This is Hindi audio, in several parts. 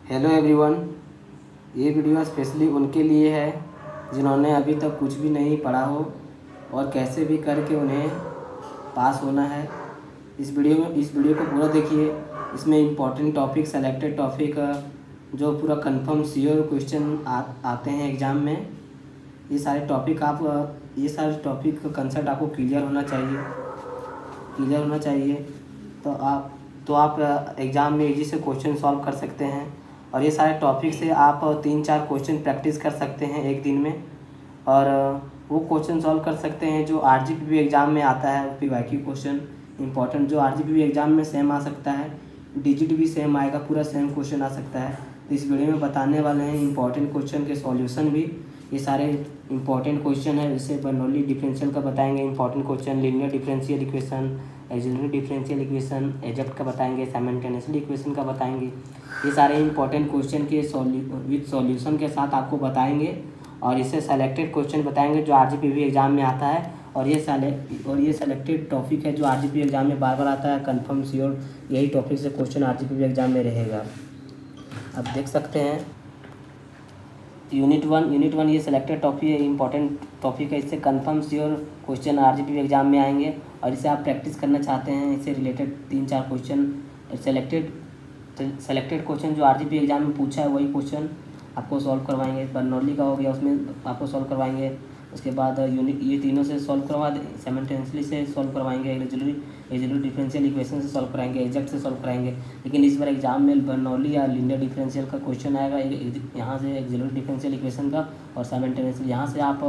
Hello everyone. ये वीडियो स्पेशली उनके लिए है जिन्होंने अभी तक कुछ भी नहीं पढ़ा हो और कैसे भी करके उन्हें पास होना है। इस वीडियो को पूरा देखिए। इसमें इम्पॉर्टेंट टॉपिक, सेलेक्टेड टॉपिक जो पूरा कंफर्म श्योर क्वेश्चन आते हैं एग्ज़ाम में। ये सारे टॉपिक का कंसेप्ट आपको क्लियर होना चाहिए। तो आप एग्ज़ाम में इजी से क्वेश्चन सॉल्व कर सकते हैं। और ये सारे टॉपिक से आप 3-4 क्वेश्चन प्रैक्टिस कर सकते हैं एक दिन में, और वो क्वेश्चन सॉल्व कर सकते हैं जो RGPP एग्ज़ाम में आता है। PYQ क्वेश्चन इंपॉर्टेंट जो RGPP एग्ज़ाम में सेम आ सकता है, डिजिट भी सेम आएगा, पूरा सेम क्वेश्चन आ सकता है। तो इस वीडियो में बताने वाले हैं इंपॉर्टेंट क्वेश्चन के सॉल्यूशन भी। ये सारे इंपॉर्टेंट क्वेश्चन है। जैसे बर्नौली डिफरेंशियल का बताएंगे important question, linear differential equation, auxiliary differential equation, exact का बताएंगे, साइमल्टेनियसली इक्वेशन का बताएंगे। ये सारे इंपॉर्टेंट क्वेश्चन के विद सॉल्यूशन के साथ आपको बताएंगे, और इससे सेलेक्टेड क्वेश्चन बताएंगे जो RGPP एग्ज़ाम में आता है। और ये सेलेक्टेड टॉपिक है जो RGPP एग्ज़ाम में बार बार आता है, कंफर्म श्योर। यही टॉपिक से क्वेश्चन RGPP एग्ज़ाम में रहेगा। अब देख सकते हैं यूनिट वन ये सेलेक्टेड टॉपिक है, इंपॉर्टेंट टॉपिक है। इससे confirm sure question RGPP exam में आएंगे, और इसे आप प्रैक्टिस करना चाहते हैं। इससे रिलेटेड 3-4 क्वेश्चन सेलेक्टेड क्वेश्चन जो RGPP एग्ज़ाम में पूछा है वही क्वेश्चन आपको सॉल्व करवाएंगे। बर्नौली का हो गया, उसमें आपको सॉल्व करवाएंगे। उसके बाद ये तीनों से सॉल्व करवा दें, साइमल्टेनियसली से सॉल्व करवाएंगे, ऑक्सिलरी डिफरेंशियल इक्वेशन से सॉल्व कराएंगे, एग्जैक्ट से सॉल्व कराएंगे। लेकिन इस बार एग्जाम में बर्नौली या लीनियर डिफरेंशियल का क्वेश्चन आएगा, यहाँ से ऑक्सिलरी डिफरेंशियल इक्वेशन का, और साइमल्टेनियसली यहाँ से आप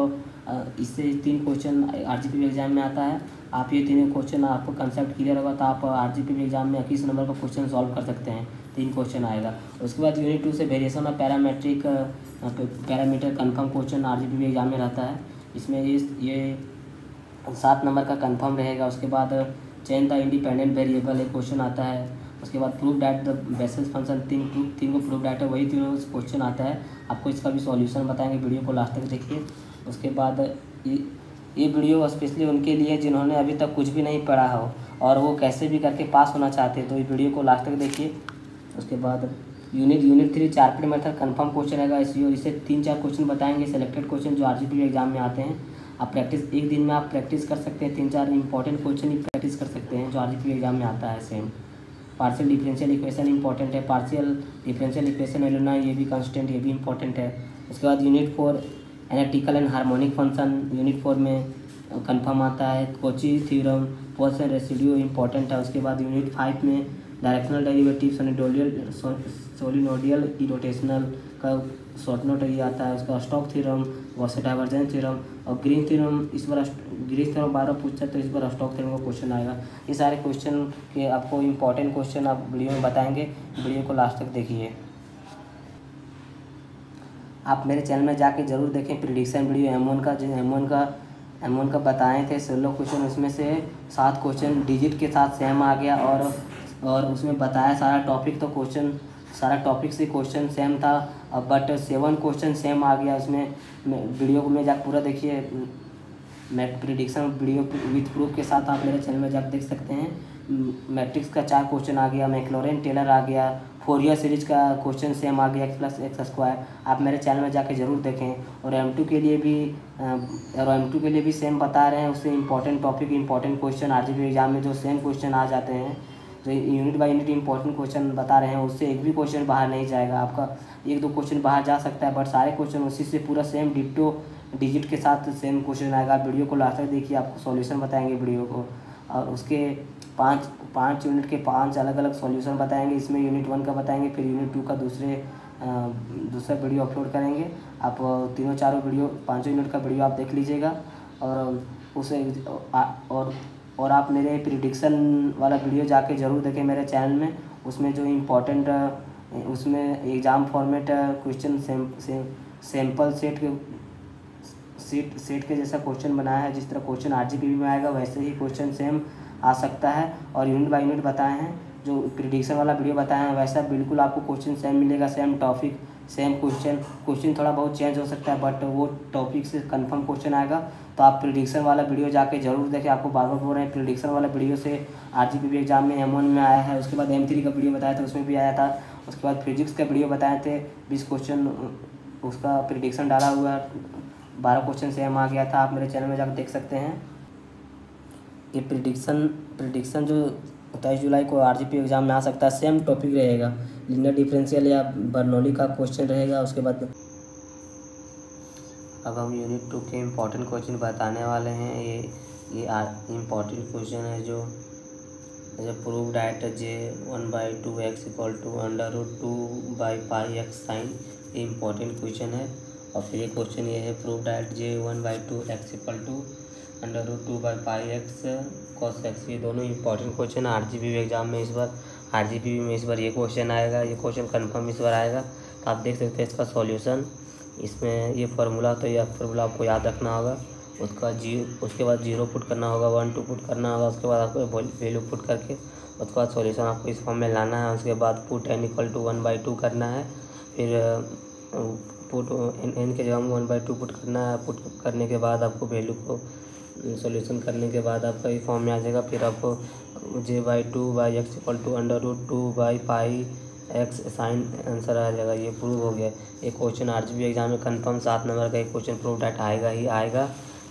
इससे 3 क्वेश्चन RGPP एग्ज़ाम में आता है। आप ये तीनों क्वेश्चन आपको कंसेप्ट क्लियर होगा तो आप RGPP एग्ज़ाम में 21 नंबर का क्वेश्चन सॉल्व कर सकते हैं। 3 क्वेश्चन आएगा। उसके बाद यूनिट 2 से variation of parameter confirm question RGPP exam में रहता है। इसमें ये 7 नंबर का कंफर्म रहेगा। उसके बाद चेन द इंडिपेंडेंट वेरिएबल एक क्वेश्चन आता है। उसके बाद prove that the basis function, तीन को प्रूव डैट है, वही तीनों क्वेश्चन आता है। आपको इसका भी सॉल्यूशन बताएंगे, वीडियो को लास्ट तक देखिए। उसके बाद ये वीडियो स्पेशली उनके लिए जिन्होंने अभी तक कुछ भी नहीं पढ़ा हो और वो कैसे भी करके पास होना चाहते हैं, तो ये वीडियो को लास्ट तक देखिए। उसके बाद यूनिट 3 चार्पेड मेथड कंफर्म क्वेश्चन रहेगा। इससे 3-4 क्वेश्चन बताएंगे सेलेक्टेड क्वेश्चन जो RGPP एग्ज़ाम में आते हैं। आप प्रैक्टिस एक दिन में आप प्रैक्टिस कर सकते हैं, 3-4 इंपॉर्टेंट क्वेश्चन ही प्रैक्टिस कर सकते हैं जो RGPP एग्ज़ाम में आता है। Same partial differential equation important है, पार्शियल डिफरेंशियल इक्वेशन एलुना ये भी कांस्टेंट, ये भी इंपॉर्टेंट है। उसके बाद unit 4 analytical and harmonic function unit 4 में कंफर्म आता है। Cauchy theorem, Poisson residue important है। उसके बाद यूनिट 5 में डायरेक्शनल डेरिवेटिव, सोलिनोडियल इरोटेशनल का शॉर्ट नोट ये आता है। उसका Stoke theorem, Gauss divergence theorem और ग्रीन थ्योरम। इस बार ग्रीन थ्योरम 12 पूछता है, तो इस बार स्टोक थ्योरम का क्वेश्चन आएगा। ये सारे क्वेश्चन के आपको इंपॉर्टेंट क्वेश्चन आप वीडियो में बताएंगे, वीडियो को लास्ट तक देखिए। आप मेरे चैनल में जाके ज़रूर देखें प्रिडिक्शन वीडियो M1 का बताए थे 16 क्वेश्चन, उसमें से 7 क्वेश्चन डिजिट के साथ सेम आ गया, और उसमें बताया सारा टॉपिक से क्वेश्चन सेम था, बट 7 क्वेश्चन सेम आ गया। उसमें वीडियो को में जाकर पूरा देखिए, मैं प्रिडिक्शन वीडियो विथ प्रूफ के साथ आप मेरे चैनल में जाकर देख सकते हैं। मैट्रिक्स का 4 क्वेश्चन आ गया, मैक्लॉरेन टेलर आ गया, फोरियर सीरीज का क्वेश्चन सेम आ गया, x+x²। आप मेरे चैनल में जाके ज़रूर देखें। और M2 के लिए भी सेम बता रहे हैं, उससे important topic, important question RGPP exam में जो सेम क्वेश्चन आ जाते हैं, जो unit by unit important question बता रहे हैं, उससे एक भी क्वेश्चन बाहर नहीं जाएगा। आपका 1-2 क्वेश्चन बाहर जा सकता है, बट सारे क्वेश्चन उसी से पूरा सेम डिट्टो डिजिट के साथ सेम क्वेश्चन आएगा। आप वीडियो को लास्ट तक देखिए, आपको सॉल्यूशन बताएंगे वीडियो को, और उसके 5 यूनिट के 5 अलग अलग सॉल्यूशन बताएंगे। इसमें यूनिट 1 का बताएंगे, फिर यूनिट 2 का दूसरा वीडियो अपलोड करेंगे। आप 3-4 वीडियो 5 यूनिट का वीडियो आप देख लीजिएगा, और आप मेरे प्रिडिक्शन वाला वीडियो जाके ज़रूर देखें मेरे चैनल में। उसमें जो इम्पोर्टेंट उसमें exam format question sample set के जैसा क्वेश्चन बनाया है। जिस तरह क्वेश्चन RGPP में आएगा वैसे ही क्वेश्चन सेम आ सकता है, और यूनिट बाय यूनिट बताए हैं। जो प्रिडिक्शन वाला वीडियो बताए हैं वैसा बिल्कुल आपको क्वेश्चन सेम मिलेगा, सेम टॉपिक सेम क्वेश्चन थोड़ा बहुत चेंज हो सकता है, बट वो टॉपिक से कंफर्म क्वेश्चन आएगा। तो आप प्रिडिक्शन वाला वीडियो जाके ज़रूर देखें। आपको बार बार बोल रहे हैं, प्रिडिक्शन वाला वीडियो से RGPP एग्ज़ाम में M1 में आया है। उसके बाद M3 का वीडियो बताया था, उसमें भी आया था। उसके बाद फिजिक्स का वीडियो बताए थे 20 क्वेश्चन, उसका प्रिडिक्शन डाला हुआ 12 क्वेश्चन सेम आ गया था, आप मेरे चैनल में जाकर देख सकते हैं। ये प्रिडिक्शन जो 23 जुलाई को आरजीपी एग्ज़ाम में आ सकता है, सेम टॉपिक रहेगा, लीनियर डिफरेंशियल या बर्नौली का क्वेश्चन रहेगा। उसके बाद अब हम यूनिट 2 के इम्पोर्टेंट क्वेश्चन बताने वाले हैं। ये इम्पोर्टेंट क्वेश्चन है जो prove that j1/2x = √2/πx sine, ये इम्पोर्टेंट क्वेश्चन है। और फिर ये क्वेश्चन ये है prove that j1/2x = √2/πx cos x, ये दोनों इम्पोर्टेंट क्वेश्चन आरजीपी एग्जाम में इस बार ये क्वेश्चन आएगा, ये क्वेश्चन कन्फर्म इस बार आएगा। तो आप देख सकते हैं इसका सॉल्यूशन, इसमें ये फार्मूला, तो ये फार्मूला आपको याद रखना होगा। उसके बाद 0 पुट करना होगा, 1 2 पुट करना होगा, उसके बाद आपको वैल्यू पुट करके उसके बाद सॉल्यूशन आपको इस फॉर्म में लाना है। उसके बाद पुट n = 1/2 करना है, फिर पुट n के जगह में 1/2 पुट करना है। पुट करने के बाद आपको वैल्यू को सॉल्यूशन करने के बाद आपका ये फॉर्म में आ जाएगा। फिर आपको j/2/x = √2/πx साइन आंसर आ जाएगा। ये प्रूव हो गया। ये क्वेश्चन आरजीपी एग्जाम में कंफर्म 7 नंबर का एक क्वेश्चन प्रूव डैट आएगा ही आएगा।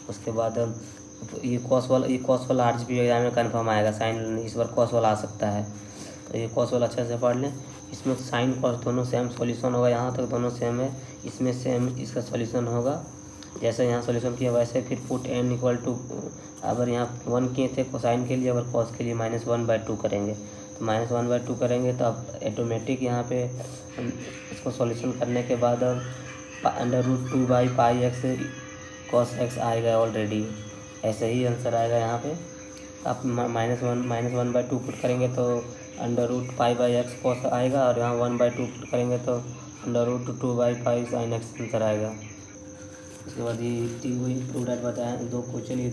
उसके बाद ये कॉस वाला आरजीपी एग्जाम में कंफर्म आएगा। साइन इस बार कॉस वाला आ सकता है, तो ये कॉस वाला अच्छे से पढ़ लें। इसमें साइन कॉस दोनों सेम सॉल्यूशन होगा, यहाँ तक दोनों सेम है, इसमें सेम इसका सॉल्यूशन होगा। जैसे यहाँ सॉल्यूशन किया वैसे फिर पुट n = अगर यहाँ 1 किए थे कोसाइन के लिए, अगर कॉस के लिए -1/2 करेंगे, तो -1/2 करेंगे तो अब ऑटोमेटिक यहाँ पे इसको सॉल्यूशन करने के बाद अब √2/πx cos x आएगा ऑलरेडी, ऐसे ही आंसर आएगा यहाँ पे। आप -1/2 पुट करेंगे तो √π/x cos आएगा, और यहाँ 1/2 पुट करेंगे तो √2/π sin x आंसर आएगा। उसके बाद ये तीनों प्रूव डैट बताया, 2 क्वेश्चन, ये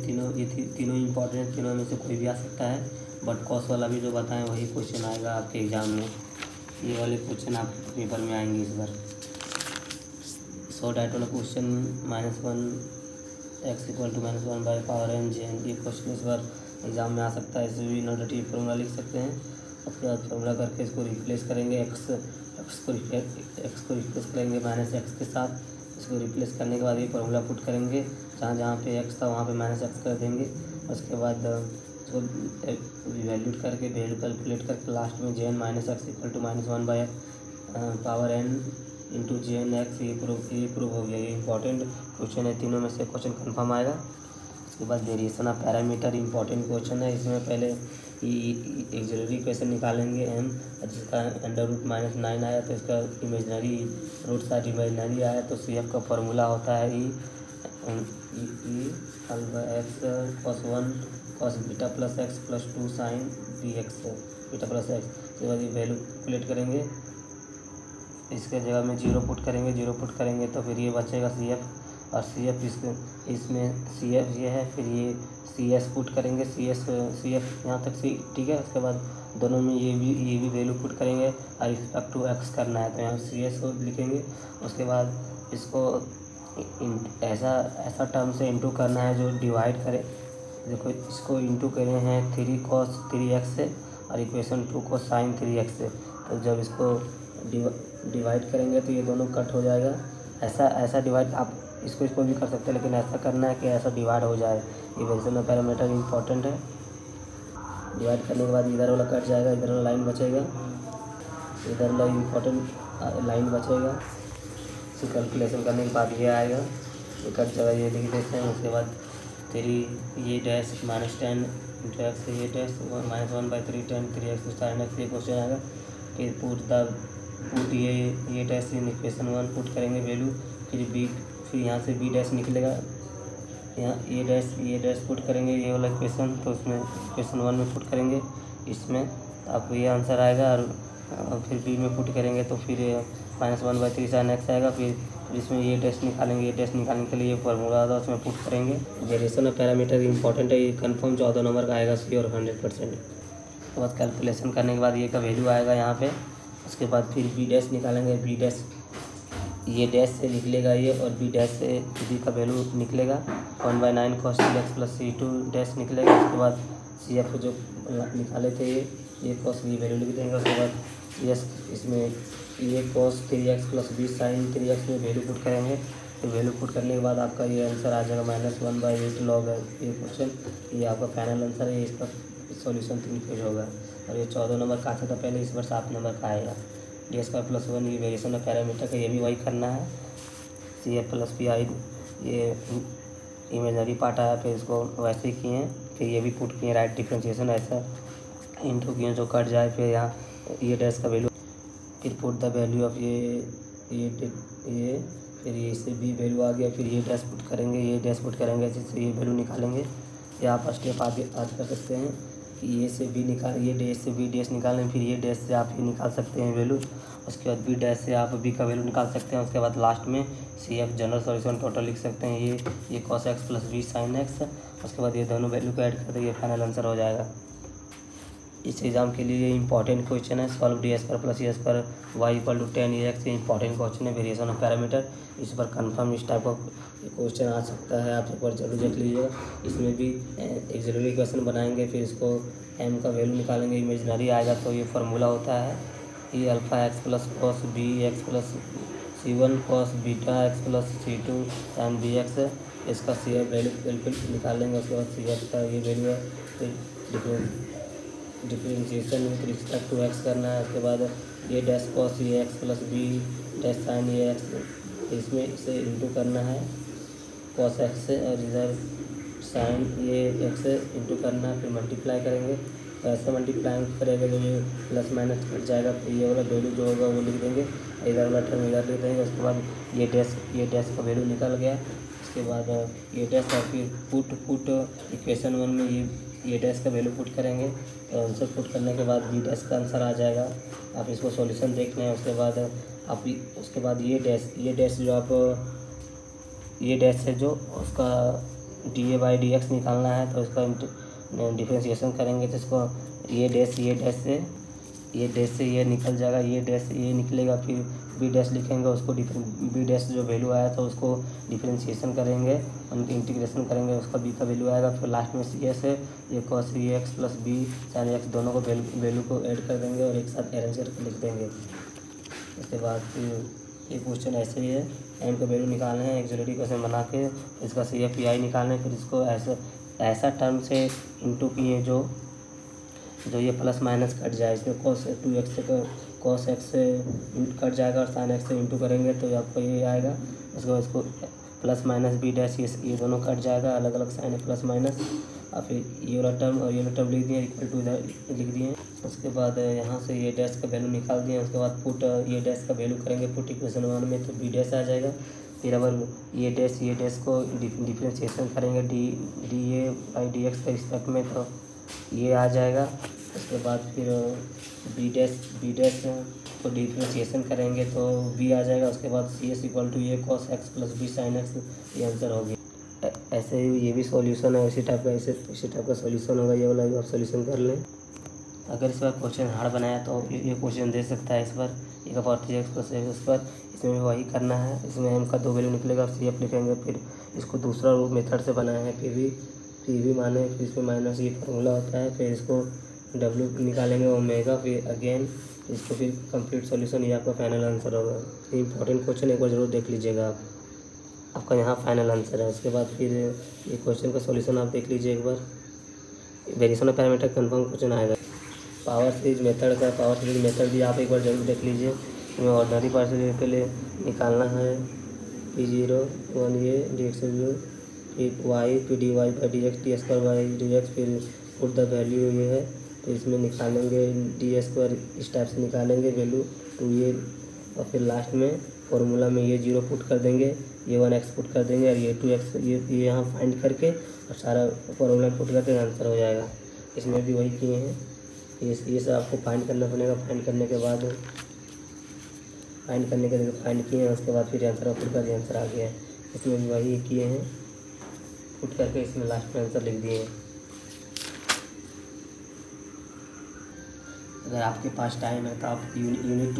तीनों इंपॉर्टेंट, तीनों में से कोई भी आ सकता है, बट कॉस वाला भी जो बताएं वही क्वेश्चन आएगा आपके एग्जाम में। ये वाले क्वेश्चन आपके पेपर में आएंगे इस बार। सो डैट वाला क्वेश्चन -1x = -1/n jn, ये क्वेश्चन इस बार एग्जाम में आ सकता है। इसमें भी नोटेटिव फॉर्मूला लिख सकते हैं। उसके बाद फॉर्मूला करके इसको रिप्लेस करेंगे, x को रिप्लेस करेंगे -x के साथ। इसको रिप्लेस करने के बाद ये फॉर्मूला पुट करेंगे, जहाँ पे x था वहाँ पे -x कर देंगे। उसके बाद इसको वैल्यूट करके वैल्यू कैलकुलेट करके लास्ट में jn -x = -1/n × jn(x), ये प्रूव हो गया। ये इंपॉर्टेंट क्वेश्चन है, तीनों में से क्वेश्चन कंफर्म आएगा। उसके बाद variation of parameter important question है। इसमें पहले एक्सिलरी इक्वेशन निकालेंगे m, जिसका √-9 आया तो इसका इमेजनरी रूट साइड इमेजनरी आया, तो CF का फार्मूला होता है e x cos 1 cos β + x + 2 sin bx β + x। इसके बाद ये वैल्यू कैलकुलेट करेंगे, इसके जगह में 0 पुट करेंगे तो फिर ये बचेगा CF, और CF इसमें CF ये है, फिर ये CS पुट करेंगे, CF यहाँ तक ठीक है। उसके बाद दोनों में ये भी वैल्यू पुट करेंगे और रिस्पेक्ट टू x करना है, तो यहाँ CS को लिखेंगे। उसके बाद इसको ऐसा टर्म से इंटू करना है जो डिवाइड करे। देखो इसको इंटू करे हैं 3 cos 3x से और इक्वेशन 2 को sin 3x से, तो जब इसको डिवाइड करेंगे तो ये दोनों कट हो जाएगा। ऐसा डिवाइड आप इसको भी कर सकते हैं, लेकिन ऐसा करना है कि ऐसा डिवाइड हो जाए। ये वेरिएशन ऑफ पैरामीटर इंपॉर्टेंट है। डिवाइड करने के बाद इधर वाला कट जाएगा, इधर वाला लाइन बचेगा, इधर वाला इम्पोर्टेंट लाइन बचेगा। इसको कैलकुलेशन करने के बाद ये आएगा, ये कट जाएगा, ये लिख देते हैं। उसके बाद 3 ये डैश -10 × x, ये डैश -1/3 10 3x sin x, ये क्वेश्चन आएगा। फिर पुट ये डैश इन इक्वेशन 1 पुट करेंगे वैल्यू, फिर यहाँ से b डैश निकलेगा, यहाँ ये डैश पुट करेंगे ये वाला इक्वेशन, तो उसमें इक्वेशन 1 में पुट करेंगे, इसमें आपको ये आंसर आएगा। और फिर b में पुट करेंगे तो फिर -1/3 sin x आएगा। फिर इसमें ये डैश निकालेंगे, ये डैश निकालने के लिए ये फार्मूला आता है उसमें पुट करेंगे। वेरिएशन ऑफ पैरामीटर इंपॉर्टेंट है, ये कंफर्म 14 नंबर का आएगा श्योर 100%। उसके बाद कैलकुलेशन करने के बाद ये का वैल्यू आएगा यहाँ पे। उसके बाद फिर b डैश निकालेंगे, b डैश ये डैश से निकलेगा ये, और b डैश से b का वैल्यू निकलेगा 1/9 cos 2x + c2 डैश निकलेगा। उसके बाद CF जो निकाले थे ये cos की वैल्यू लिख देंगे। उसके बाद यस इसमें ये cos 3x plus B sign 3x में वैल्यू पुट करेंगे। तो वैल्यू पुट करने के बाद आपका ये आंसर आ जाएगा -1/8 log ये क्वेश्चन। ये आपका फाइनल आंसर है। इसका सॉल्यूशन 3 पेज होगा। और ये 14 नंबर का आता था पहले, इस बार 7 नंबर का आएगा। d² + 1 ये वेरिएशन ऑफ पैरामीटर का, ये भी वही करना है। CF + PI ये इमेजनरी पार्ट आया, फिर इसको वैसे ही किए। फिर ये भी पुट किए राइट डिफ्रेंशिएशन ऐसा इंटू किए जो कट जाए। फिर यहाँ ये डैश का वैल्यू, फिर पुट द वैल्यू ऑफ ये फिर ये इससे बी वैल्यू आ गया। फिर ये डैश पुट करेंगे, ये डैश पुट करेंगे, जिससे ये वैल्यू निकालेंगे। या आप स्टेप आगे कर सकते हैं कि ये से बी निकाल, ये डैश से बी डैश निकालें। फिर ये डैश से आप ये निकाल सकते हैं वैल्यू। उसके बाद बी डैश से आप बी का वैल्यू निकाल सकते हैं। उसके बाद लास्ट में CF जनरल सॉल्यूशन टोटल लिख सकते हैं। ये cos x + b sin x। उसके बाद ये दोनों वैल्यू को ऐड कर देंगे, फाइनल आंसर हो जाएगा। इस एग्ज़ाम के लिए ये इंपॉर्टेंट क्वेश्चन है। Solve d² + e² y = 10ax। ये इंपॉर्टेंट क्वेश्चन है, वेरिएशन ऑफ पैरामीटर। इस पर कंफर्म इस टाइप का क्वेश्चन आ सकता है, आप एक बार जरूर देख लीजिएगा। इसमें भी एक्सिलरी क्वेश्चन बनाएंगे, फिर इसको m का वैल्यू निकालेंगे, इमेजनरी आएगा तो ये फार्मूला होता है ये α x + cos bx + c1 cos βx + c2 sin bx। इसका CF वैल्यू निकालेंगे। उसके बाद CF का ये वैल्यू है। फिर differentiation with respect to x करना है। उसके बाद ये dash cos ax + b dash sin ax, इसमें इसे इंटू करना है cos x से, और इधर sin ये x से इंटू करना है। फिर मल्टीप्लाई करेंगे, तो ऐसे मल्टीप्लाई करेंगे तो ये प्लस माइनस कट जाएगा। फिर ये वाला वैल्यू जो होगा वो लिख देंगे, इधर वाला टर्म इधर लिख देंगे। उसके बाद ये डैश का वैल्यू निकल गया। उसके बाद ये डैश का फिर पुट इक्वेशन 1 में ये डैश का वैल्यू पुट करेंगे। तो आंसर पुट करने के बाद बी डैश का आंसर आ जाएगा। आप इसको सॉल्यूशन देख लें। उसके बाद ये डैश जो आप ये डैश है जो उसका dA/dx निकालना है, तो इसका डिफरेंशिएशन करेंगे। तो इसको ये डैश से ये निकल जाएगा, ये डैश से ये निकलेगा। फिर बी डैश लिखेंगे, उसको बी डैश जो वैल्यू आया तो उसको डिफरेंशिएशन करेंगे, उनकी इंटीग्रेशन करेंगे, उसका बी का वैल्यू आएगा। फिर लास्ट में CS है, ये cos ax + b sin x दोनों को वैल्यू को ऐड कर देंगे और एक साथ अरेंज करके लिख देंगे। उसके बाद फिर ये क्वेश्चन ऐसे ही है, m का वैल्यू निकालना है, एक्सिलरी क्वेश्चन बना के इसका CF PI निकालना है। फिर इसको ऐसा टर्म से इंटू किए जो ये प्लस माइनस कट जाए। इसमें cos x से कट जाएगा और sin x से इंटू करेंगे तो आपको ये आएगा। उसके बाद इसको प्लस माइनस बी डैश ये दोनों कट जाएगा, अलग अलग साइन है प्लस माइनस। और फिर ये वाला टर्म और ये वाला टर्म लिख दिए, इक्वल टू इधर लिख दिए। उसके बाद यहाँ से ये डैश का वैल्यू निकाल दिए। उसके बाद पुट ये डैश का वैल्यू करेंगे पुट इक्वेशन 1 में, तो बी डैश आ जाएगा। फिर अगर ये डैश को डिफरेंशिएशन करेंगे dA/dx के रिस्पेक्ट में, तो ये आ जाएगा। उसके बाद फिर बी डैश को डिफरेंशिएशन करेंगे तो बी आ जाएगा। उसके बाद CS = ये cos x + b sin x, ये आंसर हो गया। ऐसे ही ये भी सॉल्यूशन है, इसी टाइप का सॉल्यूशन होगा। ये वाला भी आप सॉल्यूशन कर लें। अगर इस बार क्वेश्चन हार्ड बनाया तो ये क्वेश्चन दे सकता है। इस पर एक बार 3x + x पर इसमें वही करना है। इसमें m का 2 वैल्यू निकलेगा, CF लिखेंगे। फिर इसको दूसरा रूप मेथड से बनाया है, पी वी माने, फिर इसमें माइनस ये फार्मूला होता है। फिर इसको W निकालेंगे ओमेगा, फिर अगेन इसको फिर कंप्लीट सॉल्यूशन, ये आपका फाइनल आंसर होगा। इंपॉर्टेंट क्वेश्चन एक बार जरूर देख लीजिएगा आप, आपका यहाँ फाइनल आंसर है। उसके बाद फिर ये क्वेश्चन का सॉल्यूशन आप देख लीजिए एक बार। Variation of parameter confirm question आएगा। पावर सीरीज मेथड भी आप एक बार जरूर देख लीजिए। इसमें ऑर्डिनरी पावर सीरीज के लिए निकालना है P0 1 ये dx0 फिर y फिर dy/dx d²y/dx, फिर पुट द वैल्यू ये है। तो इसमें निकालेंगे d² इस टाइप से निकालेंगे वैल्यू 2 ये, और फिर लास्ट में फॉर्मूला में ये 0 पुट कर देंगे, ये 1x पुट कर देंगे, और ये 2x ये यहाँ फाइंड करके और सारा फॉर्मूला पुट करके आंसर हो जाएगा। इसमें भी वही किए हैं। ये सब आपको फाइंड करना पड़ेगा। फाइंड करने के बाद फाइंड किए हैं, उसके बाद फिर आंसर पुट कर आंसर आ गया है। इसमें भी वही किए हैं, पुट करके इसमें लास्ट में आंसर लिख दिए हैं। अगर आपके पास टाइम है तो आप यूनिट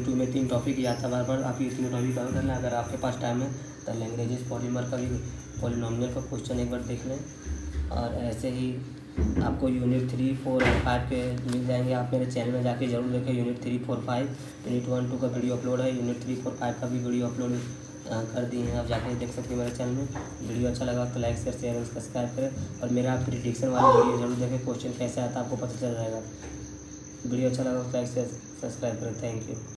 2 में 3 टॉपिक ही आता बार आप ये 3 टॉपिक कवर कर लें। अगर आपके पास टाइम है तो लैंग्वेजेस पॉलीमर का भी पॉलिनोमियल का क्वेश्चन एक बार देख लें। और ऐसे ही आपको यूनिट 3, 4 और 5 के मिल जाएंगे। आप मेरे चैनल में जाके जरूर देखें। यूनिट 3, 4, 5, यूनिट 1, 2 का वीडियो अपलोड है। यूनिट 3, 4, 5 का भी वीडियो अपलोड कर दिए हैं, आप जाके देख सकते हैं मेरे चैनल में। वीडियो अच्छा लगा तो लाइक शेयर एंड सब्सक्राइब करें, और मेरा प्रेडिक्शन वाली वीडियो जरूर देखें। क्वेश्चन कैसे आता है आपको पता चल जाएगा। वीडियो अच्छा लगा तो लाइक शेयर सब्सक्राइब करें। Thank you.